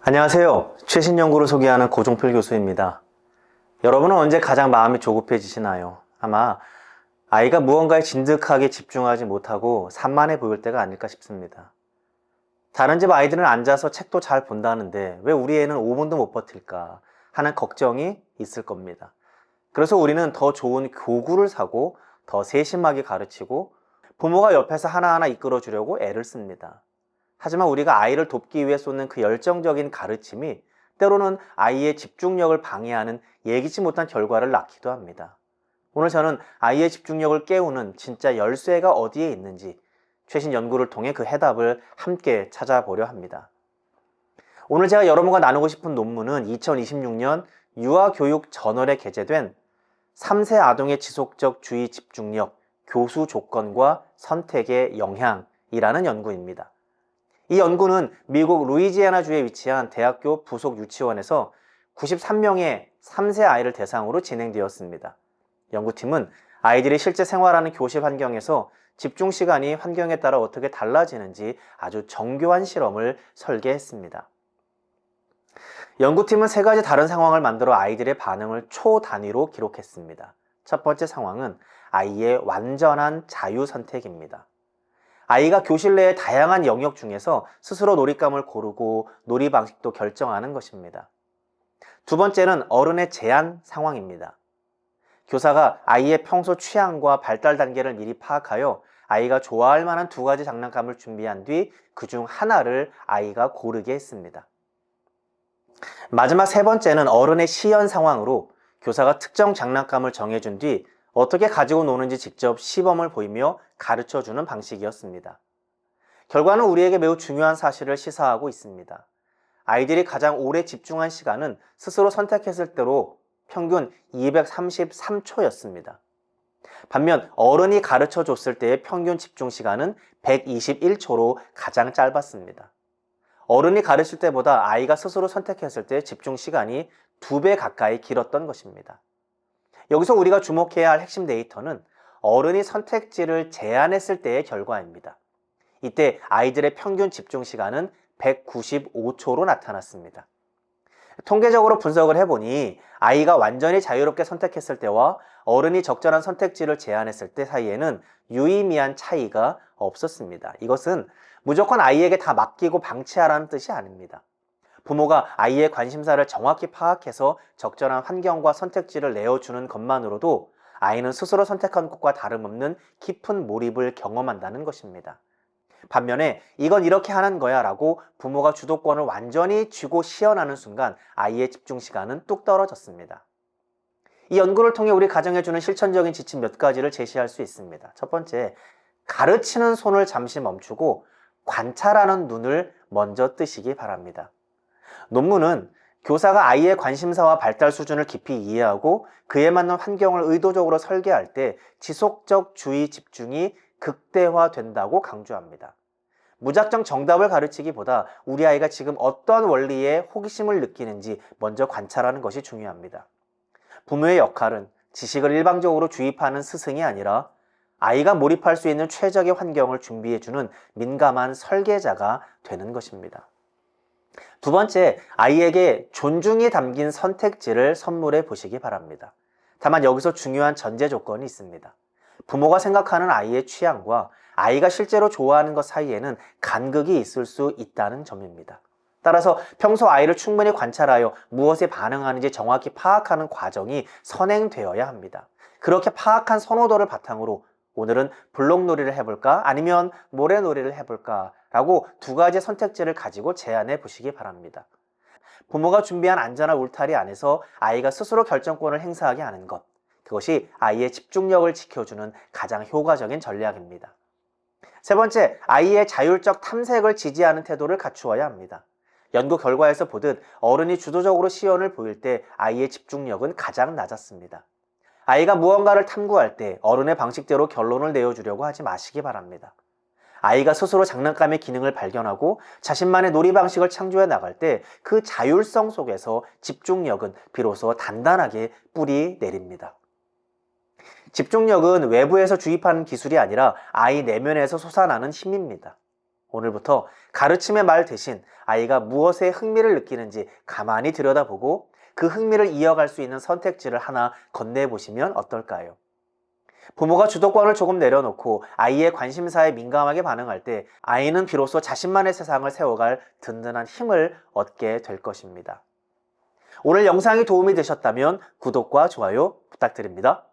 안녕하세요. 최신 연구를 소개하는 고종필 교수입니다. 여러분은 언제 가장 마음이 조급해지시나요? 아마 아이가 무언가에 진득하게 집중하지 못하고 산만해 보일 때가 아닐까 싶습니다. 다른 집 아이들은 앉아서 책도 잘 본다는데 왜 우리 애는 5분도 못 버틸까 하는 걱정이 있을 겁니다. 그래서 우리는 더 좋은 교구를 사고 더 세심하게 가르치고 부모가 옆에서 하나하나 이끌어 주려고 애를 씁니다. 하지만 우리가 아이를 돕기 위해 쏟는 그 열정적인 가르침이 때로는 아이의 집중력을 방해하는 예기치 못한 결과를 낳기도 합니다. 오늘 저는 아이의 집중력을 깨우는 진짜 열쇠가 어디에 있는지 최신 연구를 통해 그 해답을 함께 찾아보려 합니다. 오늘 제가 여러분과 나누고 싶은 논문은 2026년 유아교육 저널에 게재된 3세 아동의 지속적 주의 집중력, 교수 조건과 선택의 영향이라는 연구입니다. 이 연구는 미국 루이지애나주에 위치한 대학교 부속 유치원에서 93명의 3세 아이를 대상으로 진행되었습니다. 연구팀은 아이들이 실제 생활하는 교실 환경에서 집중 시간이 환경에 따라 어떻게 달라지는지 아주 정교한 실험을 설계했습니다. 연구팀은 3가지 다른 상황을 만들어 아이들의 반응을 초 단위로 기록했습니다. 첫 번째 상황은 아이의 완전한 자유 선택입니다. 아이가 교실 내의 다양한 영역 중에서 스스로 놀잇감을 고르고 놀이 방식도 결정하는 것입니다. 두 번째는 어른의 제한 상황입니다. 교사가 아이의 평소 취향과 발달 단계를 미리 파악하여 아이가 좋아할 만한 2가지 장난감을 준비한 뒤 그중 하나를 아이가 고르게 했습니다. 마지막 3번째는 어른의 시연 상황으로 교사가 특정 장난감을 정해준 뒤 어떻게 가지고 노는지 직접 시범을 보이며 가르쳐주는 방식이었습니다. 결과는 우리에게 매우 중요한 사실을 시사하고 있습니다. 아이들이 가장 오래 집중한 시간은 스스로 선택했을 때로 평균 233초였습니다. 반면 어른이 가르쳐줬을 때의 평균 집중 시간은 121초로 가장 짧았습니다. 어른이 가르칠 때보다 아이가 스스로 선택했을 때 집중 시간이 2배 가까이 길었던 것입니다. 여기서 우리가 주목해야 할 핵심 데이터는 어른이 선택지를 제한했을 때의 결과입니다. 이때 아이들의 평균 집중 시간은 195초로 나타났습니다. 통계적으로 분석을 해보니 아이가 완전히 자유롭게 선택했을 때와 어른이 적절한 선택지를 제한했을 때 사이에는 유의미한 차이가 없었습니다. 이것은 무조건 아이에게 다 맡기고 방치하라는 뜻이 아닙니다. 부모가 아이의 관심사를 정확히 파악해서 적절한 환경과 선택지를 내어주는 것만으로도 아이는 스스로 선택한 것과 다름없는 깊은 몰입을 경험한다는 것입니다. 반면에 이건 이렇게 하는 거야 라고 부모가 주도권을 완전히 쥐고 시연하는 순간 아이의 집중 시간은 뚝 떨어졌습니다. 이 연구를 통해 우리 가정에 주는 실천적인 지침 몇 가지를 제시할 수 있습니다. 첫 번째, 가르치는 손을 잠시 멈추고 관찰하는 눈을 먼저 뜨시기 바랍니다. 논문은 교사가 아이의 관심사와 발달 수준을 깊이 이해하고 그에 맞는 환경을 의도적으로 설계할 때 지속적 주의 집중이 극대화된다고 강조합니다. 무작정 정답을 가르치기보다 우리 아이가 지금 어떤 원리에 호기심을 느끼는지 먼저 관찰하는 것이 중요합니다. 부모의 역할은 지식을 일방적으로 주입하는 스승이 아니라 아이가 몰입할 수 있는 최적의 환경을 준비해주는 민감한 설계자가 되는 것입니다. 두 번째, 아이에게 존중이 담긴 선택지를 선물해 보시기 바랍니다. 다만 여기서 중요한 전제 조건이 있습니다. 부모가 생각하는 아이의 취향과 아이가 실제로 좋아하는 것 사이에는 간극이 있을 수 있다는 점입니다. 따라서 평소 아이를 충분히 관찰하여 무엇에 반응하는지 정확히 파악하는 과정이 선행되어야 합니다. 그렇게 파악한 선호도를 바탕으로 오늘은 블록놀이를 해볼까? 아니면 모래놀이를 해볼까? 라고 2가지 선택지를 가지고 제안해 보시기 바랍니다. 부모가 준비한 안전한 울타리 안에서 아이가 스스로 결정권을 행사하게 하는 것, 그것이 아이의 집중력을 지켜주는 가장 효과적인 전략입니다. 세 번째, 아이의 자율적 탐색을 지지하는 태도를 갖추어야 합니다. 연구 결과에서 보듯 어른이 주도적으로 시연을 보일 때 아이의 집중력은 가장 낮았습니다. 아이가 무언가를 탐구할 때 어른의 방식대로 결론을 내어주려고 하지 마시기 바랍니다. 아이가 스스로 장난감의 기능을 발견하고 자신만의 놀이 방식을 창조해 나갈 때 그 자율성 속에서 집중력은 비로소 단단하게 뿌리 내립니다. 집중력은 외부에서 주입하는 기술이 아니라 아이 내면에서 솟아나는 힘입니다. 오늘부터 가르침의 말 대신 아이가 무엇에 흥미를 느끼는지 가만히 들여다보고 그 흥미를 이어갈 수 있는 선택지를 하나 건네보시면 어떨까요? 부모가 주도권을 조금 내려놓고 아이의 관심사에 민감하게 반응할 때 아이는 비로소 자신만의 세상을 세워갈 든든한 힘을 얻게 될 것입니다. 오늘 영상이 도움이 되셨다면 구독과 좋아요 부탁드립니다.